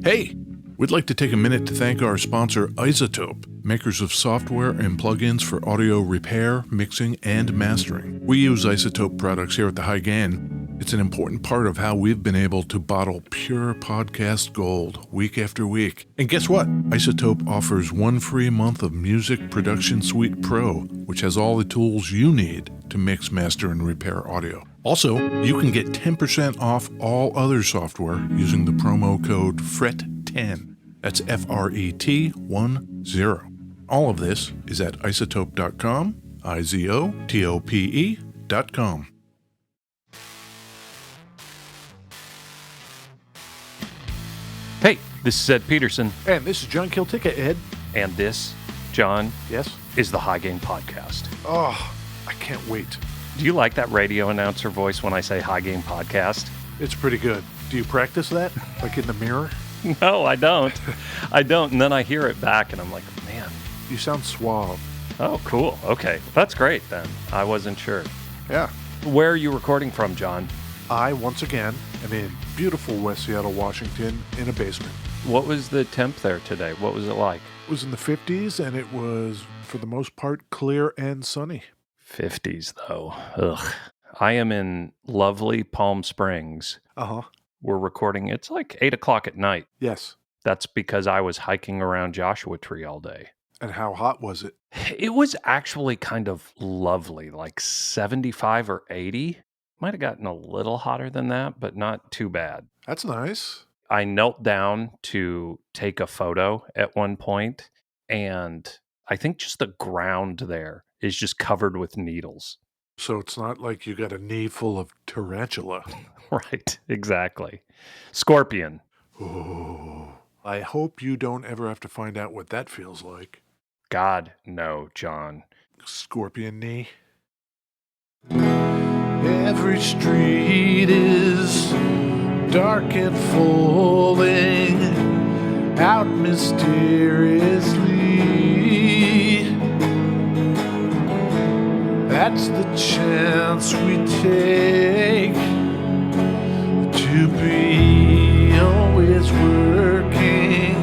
Hey, we'd like to take a minute to thank our sponsor, iZotope, makers of software and plugins for audio repair, mixing, and mastering. We use iZotope products here at the High Gain. It's an important part of how we've been able to bottle pure podcast gold week after week. And guess what? iZotope offers 1 free month of Music Production Suite Pro, which has all the tools you need to mix, master, and repair audio. Also, you can get 10% off all other software using the promo code FRET10. That's FRET10. All of this is at iZotope.com, IZOTOPE.com. Hey, this is Ed Peterson. And this is John Kiltica, Ed. And this, John, Yes? is the High Gain Podcast. Oh, I can't wait. Do you like that radio announcer voice when I say High Gain Podcast? It's pretty good. Do you practice that? Like in the mirror? No, I don't. I don't. And then I hear it back and I'm like, man. You sound suave. Oh, cool. Okay. That's great then. I wasn't sure. Yeah. Where are you recording from, John? I, once again, am in beautiful West Seattle, Washington, in a basement. What was the temp there today? What was it like? It was in the 50s, and it was, for the most part, clear and sunny. 50s, though. Ugh. I am in lovely Palm Springs. Uh-huh. We're recording. It's like 8 o'clock at night. Yes. That's because I was hiking around Joshua Tree all day. And how hot was it? It was actually kind of lovely, like 75 or 80. Might have gotten a little hotter than that, but not too bad. That's nice. I knelt down to take a photo at one point, and I think just the ground there is just covered with needles. So it's not like you got a knee full of tarantula. Right, exactly. Scorpion. Oh, I hope you don't ever have to find out what that feels like. God, no, John. Scorpion knee. Every street is dark and falling out mysteriously. That's the chance we take to be always working,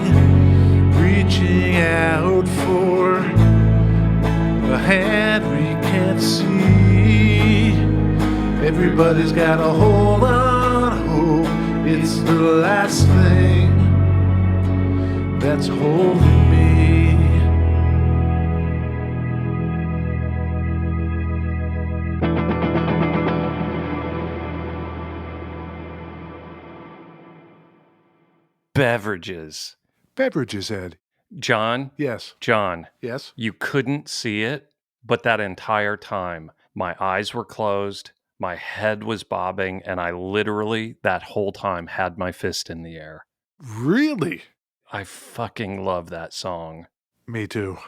reaching out for a hand we can't see. Everybody's got a hold on hope. It's the last thing that's holding me. Beverages. Beverages, Ed. John? Yes. John, Yes. you couldn't see it, but that entire time, my eyes were closed, my head was bobbing, and I literally, that whole time, had my fist in the air. Really? I fucking love that song. Me too.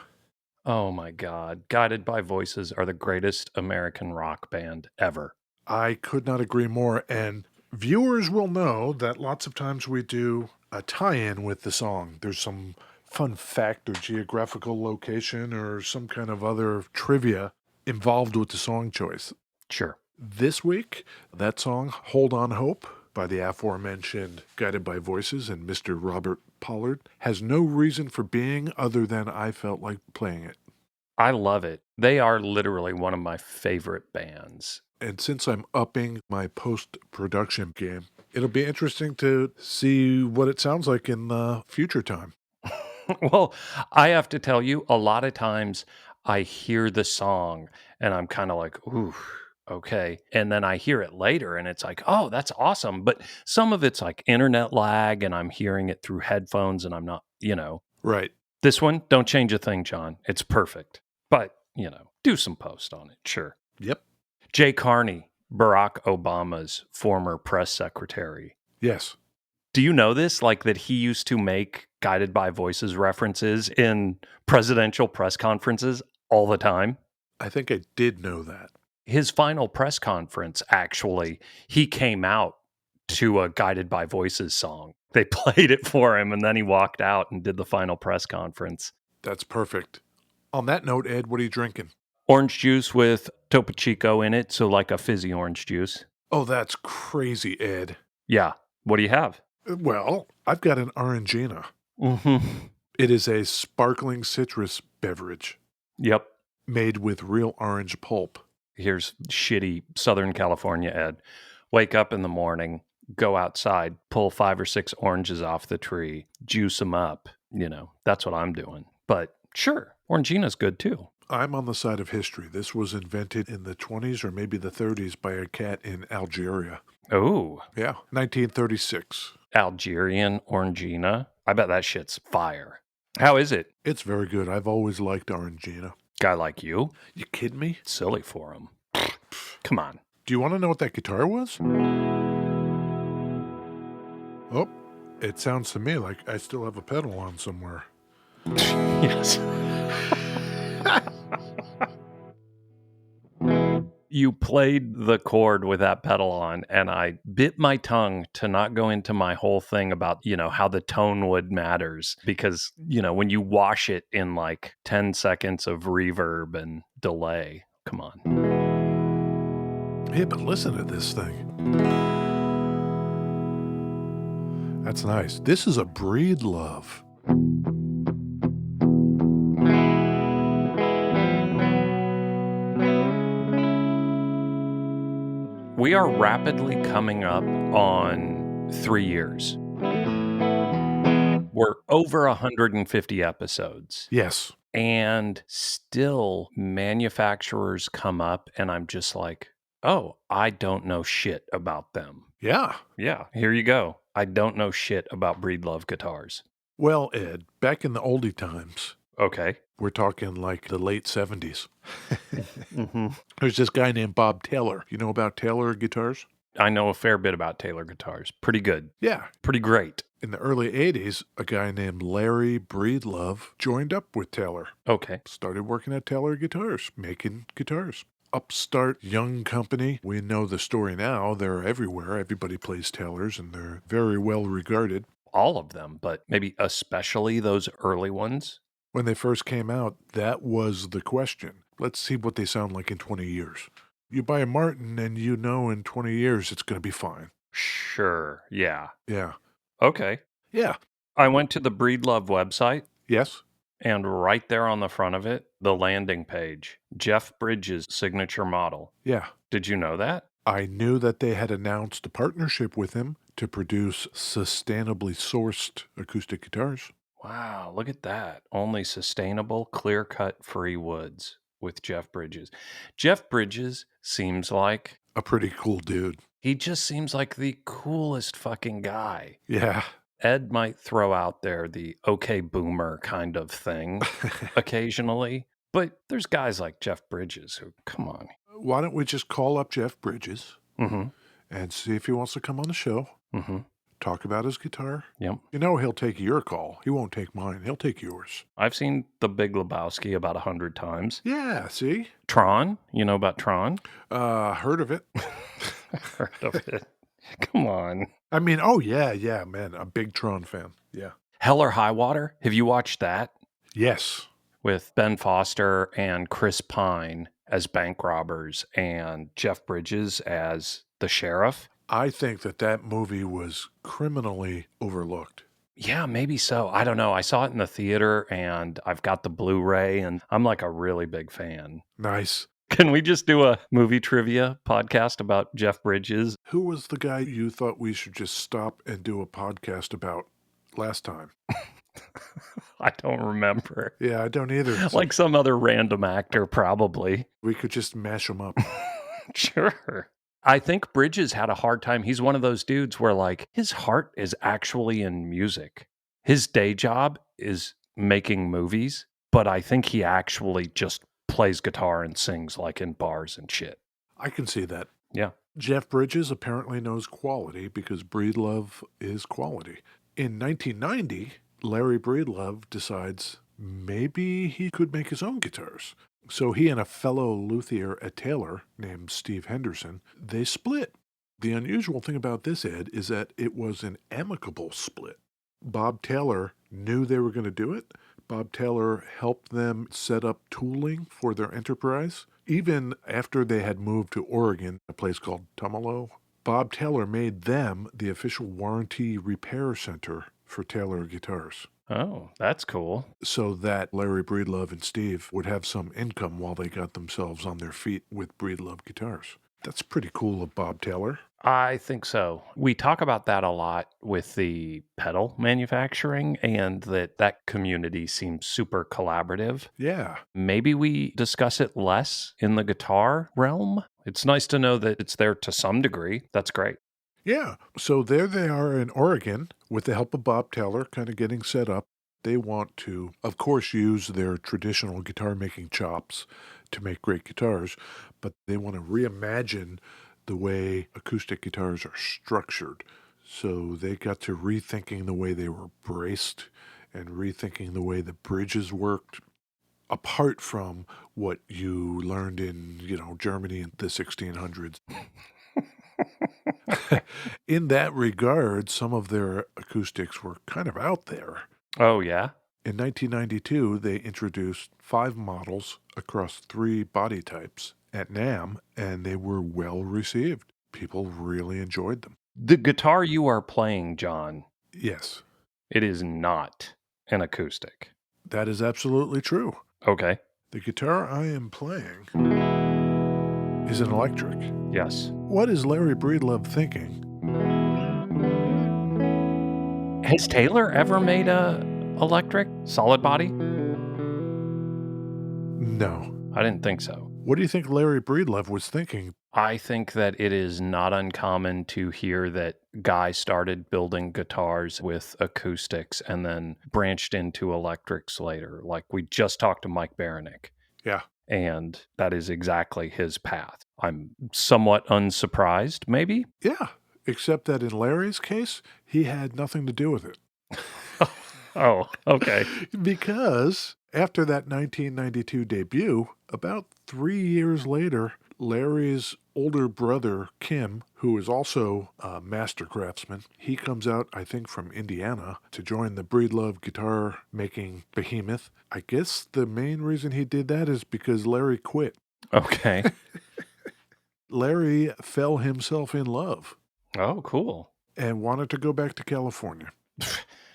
Oh my God. Guided by Voices are the greatest American rock band ever. I could not agree more. And viewers will know that lots of times we do a tie-in with the song. There's some fun fact or geographical location or some kind of other trivia involved with the song choice. Sure. This week, that song, Hold On Hope, by the aforementioned Guided by Voices and Mr. Robert Pollard, has no reason for being other than I felt like playing it. I love it. They are literally one of my favorite bands. And since I'm upping my post-production game, it'll be interesting to see what it sounds like in the future time. Well, I have to tell you, a lot of times I hear the song and I'm kind of like, ooh, okay. And then I hear it later and it's like, oh, that's awesome. But some of it's like internet lag and I'm hearing it through headphones and I'm not, Right. This one, don't change a thing, John. It's perfect. But, do some post on it. Sure. Yep. Jay Carney, Barack Obama's former press secretary. Yes. Do you know this? Like that he used to make Guided by Voices references in presidential press conferences all the time? I think I did know that. His final press conference, actually, he came out to a Guided by Voices song. They played it for him, and then he walked out and did the final press conference. That's perfect. On that note, Ed, what are you drinking? Orange juice with Topo Chico in it, so like a fizzy orange juice. Oh, that's crazy, Ed. Yeah. What do you have? Well, I've got an Orangina. Mm-hmm. It is a sparkling citrus beverage Yep. made with real orange pulp. Here's shitty Southern California Ed. Wake up in the morning, go outside, pull 5 or 6 oranges off the tree, juice them up. That's what I'm doing. But sure, Orangina's good too. I'm on the side of history. This was invented in the 20s or maybe the 30s by a cat in Algeria. Oh, Yeah, 1936. Algerian Orangina. I bet that shit's fire. How is it? It's very good. I've always liked Orangina. Guy like you? You kidding me? Silly for him. Come on. Do you want to know what that guitar was? Oh, it sounds to me like I still have a pedal on somewhere. Yes. You played the chord with that pedal on, and I bit my tongue to not go into my whole thing about, how the tone wood matters. Because, when you wash it in like 10 seconds of reverb and delay, come on. Hey, but listen to this thing. That's nice. This is a Breedlove. We are rapidly coming up on 3 years. We're over 150 episodes. Yes. And still manufacturers come up and I'm just like, oh, I don't know shit about them. Yeah. Yeah, here you go. I don't know shit about Breedlove guitars. Well, Ed, back in the oldie times, Okay. we're talking like the late 70s. Mm-hmm. There's this guy named Bob Taylor. You know about Taylor guitars? I know a fair bit about Taylor guitars. Pretty good. Yeah. Pretty great. In the early 80s, a guy named Larry Breedlove joined up with Taylor. Okay. Started working at Taylor Guitars, making guitars. Upstart young company. We know the story now. They're everywhere. Everybody plays Taylors, and they're very well regarded. All of them, but maybe especially those early ones. When they first came out, that was the question. Let's see what they sound like in 20 years. You buy a Martin, and you know in 20 years it's going to be fine. Sure. Yeah. Yeah. Okay. Yeah. I went to the Breedlove website. Yes. And right there on the front of it, the landing page, Jeff Bridges' signature model. Yeah. Did you know that? I knew that they had announced a partnership with him to produce sustainably sourced acoustic guitars. Wow, look at that. Only sustainable, clear-cut, free woods with Jeff Bridges. Jeff Bridges seems like... A pretty cool dude. He just seems like the coolest fucking guy. Yeah. Ed might throw out there the okay boomer kind of thing occasionally, but there's guys like Jeff Bridges who, come on. Why don't we just call up Jeff Bridges Mm-hmm. and see if he wants to come on the show, Mm-hmm. talk about his guitar? Yep. You know he'll take your call. He won't take mine. He'll take yours. I've seen The Big Lebowski about 100 times. Yeah, see? Tron, you know about Tron? Heard of it. Heard of it. Come on. I mean, oh, yeah, man. A big Tron fan. Yeah. Hell or High Water? Have you watched that? Yes. With Ben Foster and Chris Pine as bank robbers and Jeff Bridges as the sheriff? I think that movie was criminally overlooked. Yeah, maybe so. I don't know. I saw it in the theater and I've got the Blu-ray and I'm like a really big fan. Nice. Can we just do a movie trivia podcast about Jeff Bridges? Who was the guy you thought we should just stop and do a podcast about last time? I don't remember. Yeah, I don't either. Like some other random actor, probably. We could just mash them up. Sure. I think Bridges had a hard time. He's one of those dudes where, like, his heart is actually in music. His day job is making movies, but I think he actually just plays guitar and sings, like, in bars and shit. I can see that. Yeah. Jeff Bridges apparently knows quality because Breedlove is quality. In 1990, Larry Breedlove decides maybe he could make his own guitars. So he and a fellow luthier at Taylor named Steve Henderson, they split. The unusual thing about this, Ed, is that it was an amicable split. Bob Taylor knew they were going to do it. Bob Taylor helped them set up tooling for their enterprise. Even after they had moved to Oregon, a place called Tumalo, Bob Taylor made them the official warranty repair center for Taylor guitars, Oh, that's cool. so that Larry Breedlove and Steve would have some income while they got themselves on their feet with Breedlove guitars. That's pretty cool of Bob Taylor. I think so. We talk about that a lot with the pedal manufacturing, and that community seems super collaborative. Yeah. Maybe we discuss it less in the guitar realm. It's nice to know that it's there to some degree. That's great. Yeah. So there they are in Oregon with the help of Bob Taylor, kind of getting set up. They want to, of course, use their traditional guitar making chops to make great guitars, but they want to reimagine the way acoustic guitars are structured. So they got to rethinking the way they were braced and rethinking the way the bridges worked, apart from what you learned in, Germany in the 1600s. In that regard, some of their acoustics were kind of out there. Oh, yeah? In 1992, they introduced 5 models across 3 body types at NAMM, and they were well received. People really enjoyed them. The guitar you are playing, John, Yes, it is not an acoustic. that is absolutely true. Okay. The guitar I am playing is an electric. Yes. What is Larry Breedlove thinking? Has Taylor ever made a electric solid body? No. I didn't think so. What do you think Larry Breedlove was thinking? I think that it is not uncommon to hear that guys started building guitars with acoustics and then branched into electrics later. Like we just talked to Mike Baranek, Yeah. and that is exactly his path. I'm somewhat unsurprised, maybe. Yeah, except that in Larry's case, he had nothing to do with it. Oh, okay. Because after that 1992 debut, about 3 years later, Larry's older brother, Kim, who is also a master craftsman, he comes out, I think, from Indiana to join the Breedlove guitar making behemoth. I guess the main reason he did that is because Larry quit. Okay. Larry fell himself in love Oh, cool. and wanted to go back to California.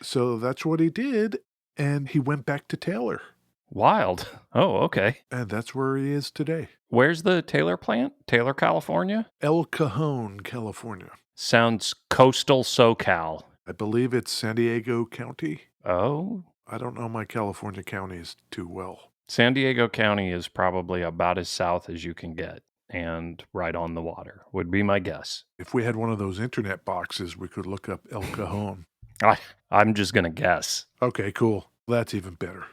So that's what he did, and he went back to Taylor, Wild. Oh, okay. and that's where he is today. Where's the Taylor plant? Taylor, California? El Cajon, California. Sounds coastal SoCal. I believe it's San Diego County. Oh, I don't know my California counties too well. San Diego County is probably about as south as you can get and right on the water, would be my guess. If we had one of those internet boxes, we could look up El Cajon. I'm just going to guess. Okay, cool. That's even better.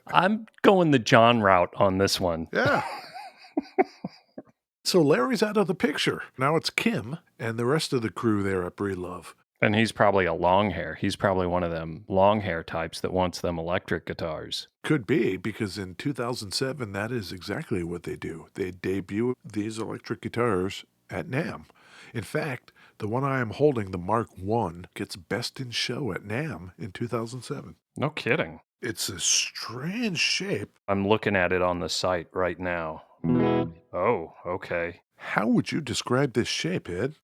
I'm going the John route on this one. Yeah. So Larry's out of the picture. Now it's Kim and the rest of the crew there at Breedlove. And he's probably a long hair. He's probably one of them long hair types that wants them electric guitars. Could be, because in 2007, that is exactly what they do. They debut these electric guitars at NAMM. In fact, the one I am holding, the Mark I, gets Best in Show at NAMM in 2007. No kidding. It's a strange shape. I'm looking at it on the site right now. Oh, okay. How would you describe this shape, Ed?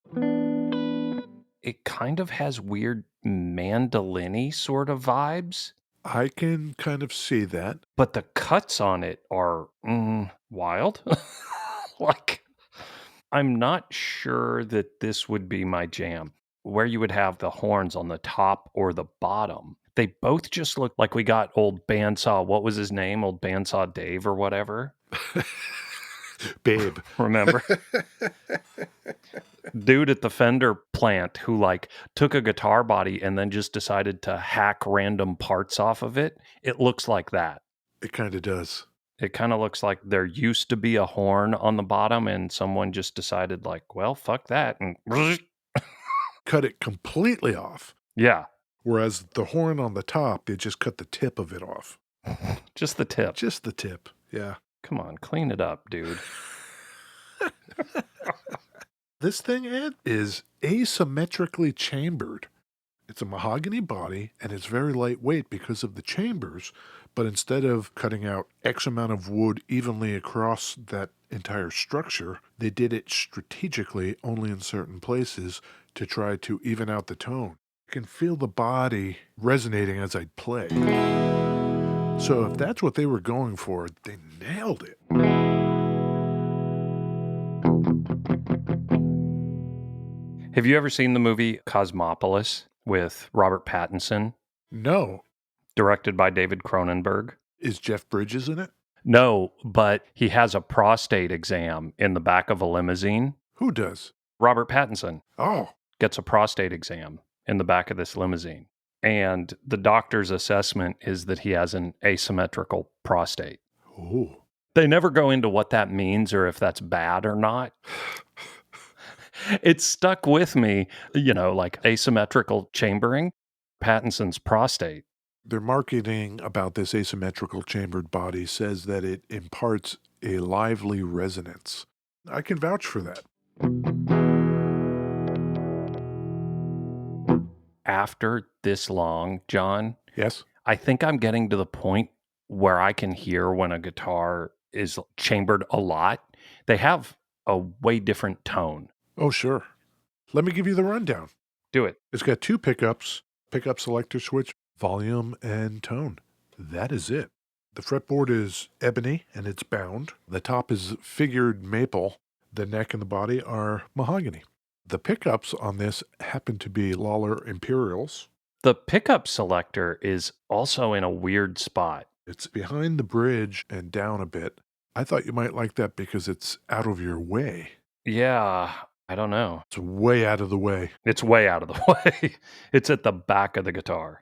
It kind of has weird mandolin-y sort of vibes, I can kind of see that. but the cuts on it are wild. Like, I'm not sure that this would be my jam, where you would have the horns on the top or the bottom. They both just look like we got old bandsaw. What was his name? Old bandsaw Dave or whatever. Babe. Remember? Dude at the Fender plant who like took a guitar body and then just decided to hack random parts off of it. It looks like that. It kind of does. It kind of looks like there used to be a horn on the bottom and someone just decided like, well, fuck that. And Cut it completely off. yeah, Whereas the horn on the top, they just cut the tip of it off. just the tip. Just the tip. Yeah. Come on, clean it up, dude. This thing, Ed, is asymmetrically chambered. It's a mahogany body, and it's very lightweight because of the chambers. But instead of cutting out X amount of wood evenly across that entire structure. They did it strategically only in certain places to try to even out the tone. I can feel the body resonating as I play. So if that's what they were going for, they nailed it. Have you ever seen the movie Cosmopolis with Robert Pattinson, No. directed by David Cronenberg? Is Jeff Bridges in it? No, but he has a prostate exam in the back of a limousine. Who does? Robert Pattinson Oh, gets a prostate exam in the back of this limousine. And the doctor's assessment is that he has an asymmetrical prostate. oh. They never go into what that means or if that's bad or not. It stuck with me, like asymmetrical chambering, Pattinson's prostate. Their marketing about this asymmetrical chambered body says that it imparts a lively resonance. I can vouch for that. After this long, John, Yes? I think I'm getting to the point where I can hear when a guitar is chambered a lot. They have a way different tone. Oh, sure. Let me give you the rundown. Do it. It's got 2 pickups, pickup selector switch, volume, and tone. That is it. The fretboard is ebony and it's bound. The top is figured maple. The neck and the body are mahogany. The pickups on this happen to be Lawler Imperials. The pickup selector is also in a weird spot. It's behind the bridge and down a bit. I thought you might like that because it's out of your way. Yeah, I don't know. It's way out of the way. It's way out of the way. It's at the back of the guitar.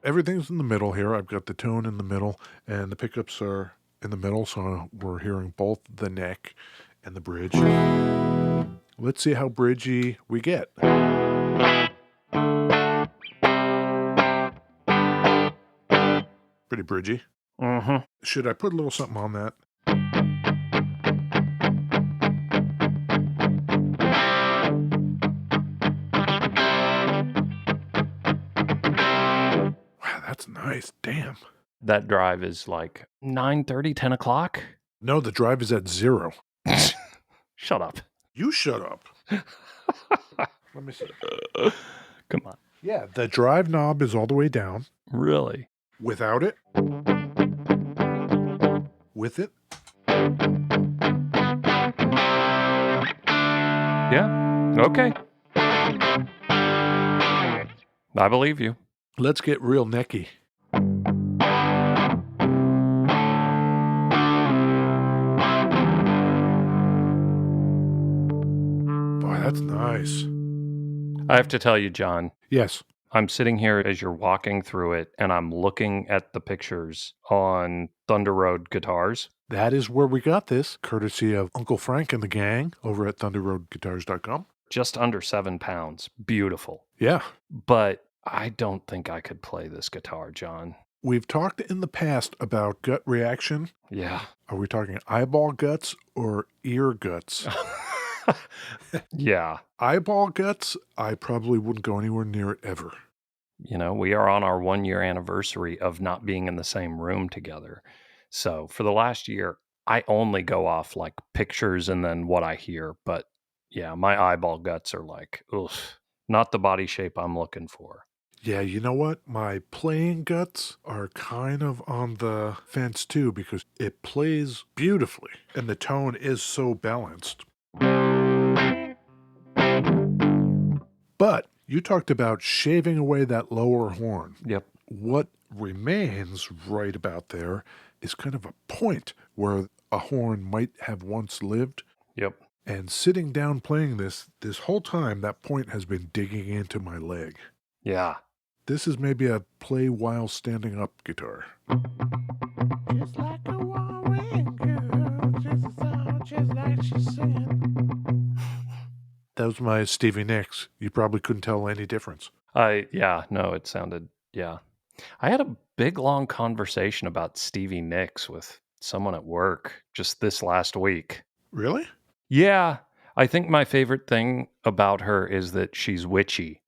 Everything's in the middle here. I've got the tone in the middle, and the pickups are in the middle, so we're hearing both the neck and the bridge. Let's see how bridgy we get. Pretty bridgy. Mm-hmm. Should I put a little something on that? Wow, that's nice. Damn. That drive is like 9:30, 10 o'clock. No, the drive is at 0. Shut up. You shut up. Let me see. Come on. Yeah, the drive knob is all the way down. Really? Without it. With it. Yeah. Okay. I believe you. Let's get real necky. Boy, that's nice. I have to tell you, John, Yes. I'm sitting here as you're walking through it, and I'm looking at the pictures on Thunder Road guitars. That is where we got this, courtesy of Uncle Frank and the gang over at thunderroadguitars.com. Just under 7 pounds. Beautiful. Yeah. But I don't think I could play this guitar, John. We've talked in the past about gut reaction. Yeah. Are we talking eyeball guts or ear guts? Yeah. Eyeball guts, I probably wouldn't go anywhere near it ever. We are on our 1-year anniversary of not being in the same room together. So for the last year, I only go off like pictures and then what I hear. But yeah, my eyeball guts are like, oof, not the body shape I'm looking for. Yeah, you know what? My playing guts are kind of on the fence too because it plays beautifully and the tone is so balanced. But you talked about shaving away that lower horn. Yep. What remains right about there is kind of a point where a horn might have once lived. Yep. And sitting down playing this whole time, that point has been digging into my leg. Yeah. This is maybe a play while standing up guitar. Just like a warring girl, just a song, just like she's singing. That was my Stevie Nicks. You probably couldn't tell any difference. It sounded, yeah. I had a big, long conversation about Stevie Nicks with someone at work just this last week. Really? Yeah. I think my favorite thing about her is that she's witchy.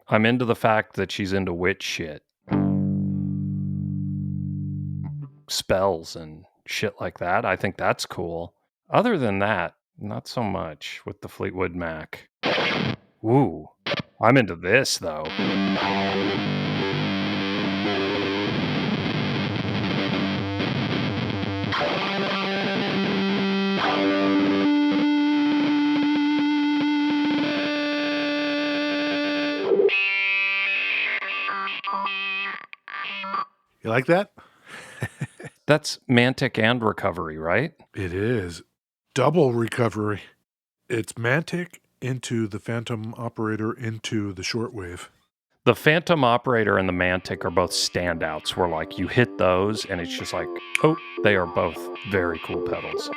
I'm into the fact that she's into witch shit. Spells and shit like that. I think that's cool. Other than that, not so much with the Fleetwood Mac. Ooh, I'm into this though. You like that? That's Mantic and Recovery, right? It is. Double recovery. It's Mantic into the Phantom Operator into the shortwave. The Phantom Operator and the Mantic are both standouts where like you hit those and it's just like, oh, they are both very cool pedals.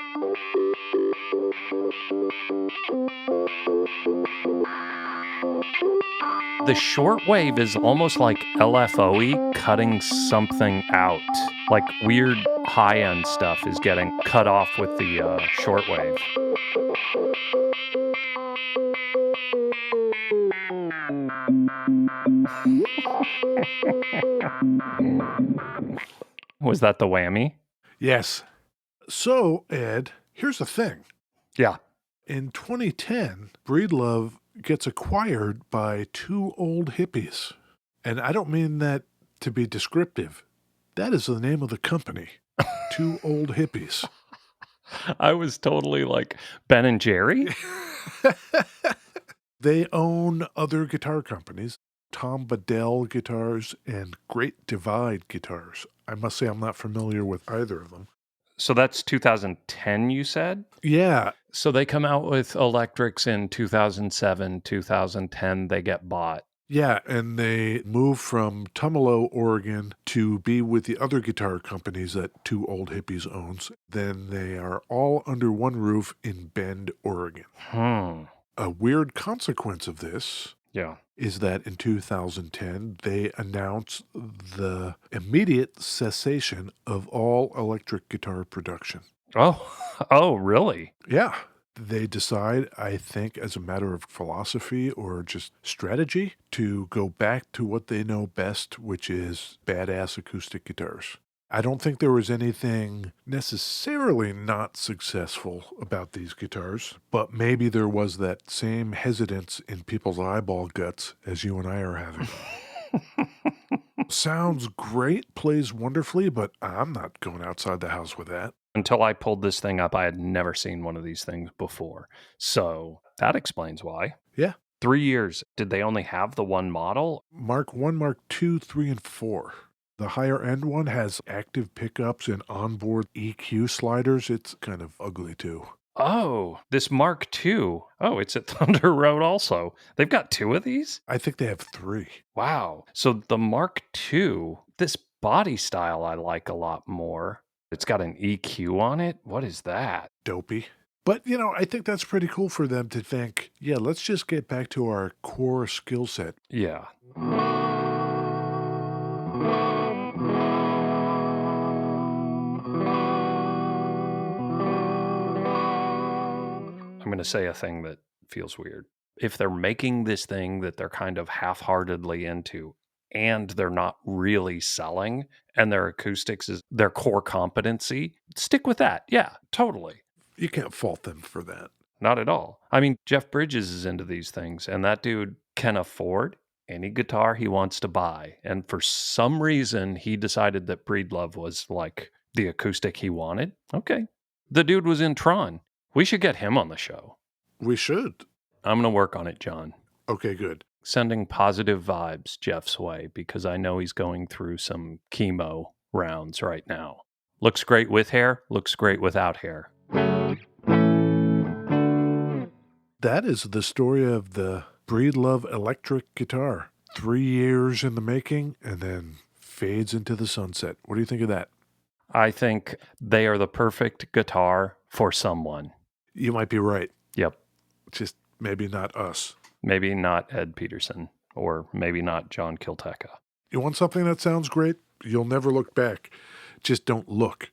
The shortwave is almost like LFOE cutting something out. Like weird high-end stuff is getting cut off with the shortwave. Was that the whammy? Yes. So, Ed, here's the thing. Yeah. In 2010, Breedlove gets acquired by two old hippies. And I don't mean that to be descriptive. That is the name of the company. Two old hippies. I was totally like Ben and Jerry. They own other guitar companies, Tom Badell Guitars and Great Divide Guitars. I must say I'm not familiar with either of them. So that's 2010, you said? Yeah. So they come out with electrics in 2007, 2010, they get bought. Yeah, and they move from Tumalo, Oregon to be with the other guitar companies that Two Old Hippies owns. Then they are all under one roof in Bend, Oregon. A weird consequence of this is that in 2010, they announced the immediate cessation of all electric guitar production. Oh, really? Yeah. They decide, I think, as a matter of philosophy or just strategy, to go back to what they know best, which is badass acoustic guitars. I don't think there was anything necessarily not successful about these guitars, but maybe there was that same hesitance in people's eyeball guts as you and I are having. Sounds great, plays wonderfully, but I'm not going outside the house with that. Until I pulled this thing up, I had never seen one of these things before. So that explains why. Yeah. 3 years. Did they only have the one model? Mark I, Mark II, 3, and 4. The higher end one has active pickups and onboard EQ sliders. It's kind of ugly too. Oh, this Mark II. Oh, it's at Thunder Road also. They've got two of these? I think they have 3. Wow. So the Mark II, this body style I like a lot more. It's got an EQ on it. What is that? Dopey. But, I think that's pretty cool for them to think, yeah, let's just get back to our core skill set. Yeah. I'm going to say a thing that feels weird. If they're making this thing that they're kind of half-heartedly into and they're not really selling and their acoustics is their core competency, stick with that. Yeah, totally. You can't fault them for that. Not at all. I mean, Jeff Bridges is into these things and that dude can afford any guitar he wants to buy. And for some reason, he decided that Breedlove was like the acoustic he wanted. Okay. The dude was in Tron. We should get him on the show. We should. I'm going to work on it, John. Okay, good. Sending positive vibes Jeff's way because I know he's going through some chemo rounds right now. Looks great with hair, looks great without hair. That is the story of the Breedlove electric guitar. 3 years in the making and then fades into the sunset. What do you think of that? I think they are the perfect guitar for someone. You might be right. Yep. Just maybe not us. Maybe not Ed Peterson or maybe not John Kilteca. You want something that sounds great? You'll never look back. Just don't look.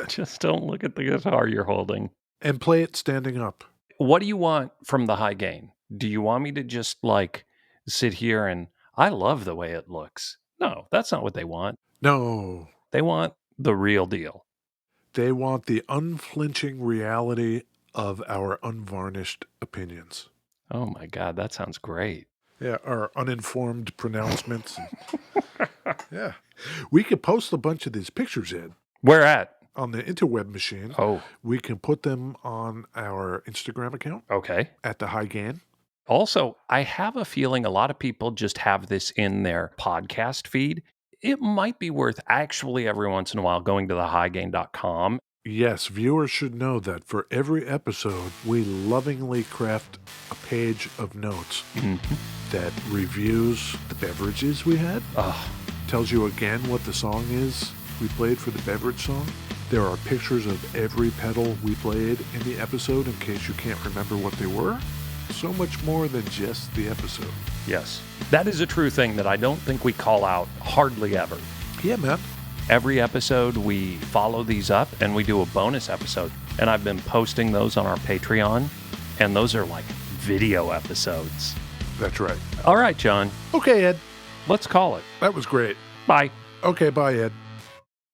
Just don't look at the guitar you're holding. And play it standing up. What do you want from the high gain? Do you want me to just like sit here and I love the way it looks? No, that's not what they want. No. They want the real deal. They want the unflinching reality of our unvarnished opinions. Oh my God, that sounds great. Yeah, our uninformed pronouncements. Yeah. We could post a bunch of these pictures, Ed, Where at? on the interweb machine. Oh, We can put them on our Instagram account okay. at the High Gain. Also, I have a feeling a lot of people just have this in their podcast feed. It might be worth actually every once in a while going to thehighgain.com. Yes, viewers should know that for every episode, we lovingly craft a page of notes that reviews the beverages we had, tells you again what the song is we played for the beverage song. There are pictures of every pedal we played in the episode in case you can't remember what they were. So much more than just the episode. Yes. That is a true thing that I don't think we call out hardly ever. Yeah, man. Every episode, we follow these up and we do a bonus episode. And I've been posting those on our Patreon, and those are like video episodes. That's right. All right, John, Okay, Ed. let's call it. That was great. Bye. Okay, bye, Ed.